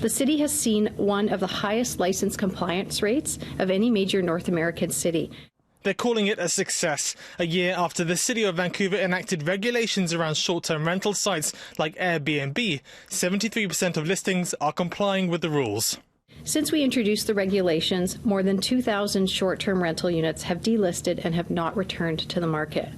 The city has seen one of the highest license compliance rates of any major North American city. They're calling it a success, a year after the City of Vancouver enacted regulations around short-term rental sites like Airbnb. 73% of listings are complying with the rules. Since we introduced the regulations, more than 2,000 short-term rental units have delisted and have not returned to the market.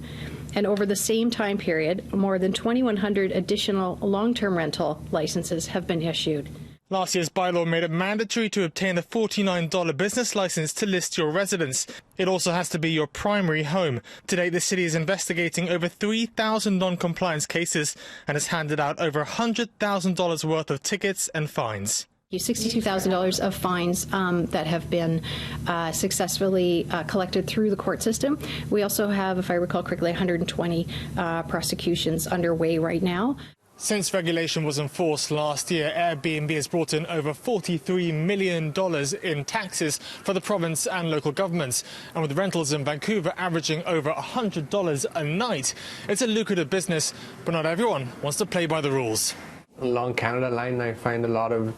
And over the same time period, more than 2,100 additional long-term rental licenses have been issued. Last year's bylaw made it mandatory to obtain a $49 business license to list your residence. It also has to be your primary home. Today, the city is investigating over 3,000 non-compliance cases and has handed out over $100,000 worth of tickets and fines. $62,000 of fines that have been successfully collected through the court system. We also have, if I recall correctly, 120 prosecutions underway right now. Since regulation was enforced last year, Airbnb has brought in over $43 million in taxes for the province and local governments. And with rentals in Vancouver averaging over $100 a night, it's a lucrative business, but not everyone wants to play by the rules. Along Canada Line, I find a lot of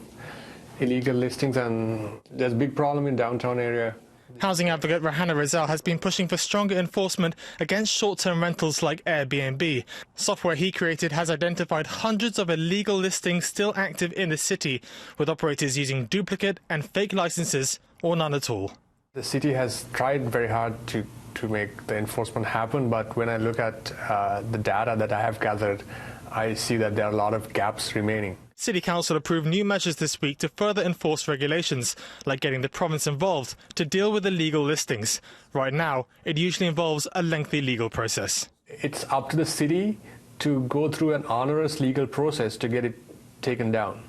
illegal listings, and there's a big problem in downtown area. Housing advocate Rahana Rizal has been pushing for stronger enforcement against short-term rentals like Airbnb. Software he created has identified hundreds of illegal listings still active in the city, with operators using duplicate and fake licenses or none at all. The city has tried very hard to make the enforcement happen, but when I look at the data that I have gathered, I see that there are a lot of gaps remaining. City Council approved new measures this week to further enforce regulations, like getting the province involved to deal with illegal listings. Right now, it usually involves a lengthy legal process. It's up to the city to go through an onerous legal process to get it taken down.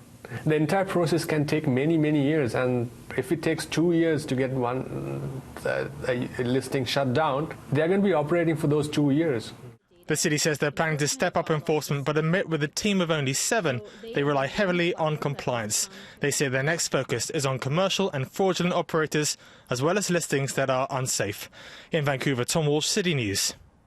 The entire process can take many, many years, and if it takes 2 years to get a listing shut down, they're going to be operating for those 2 years. The city says they're planning to step up enforcement, but admit with a team of only 7, they rely heavily on compliance. They say their next focus is on commercial and fraudulent operators, as well as listings that are unsafe. In Vancouver, Tom Walsh, City News.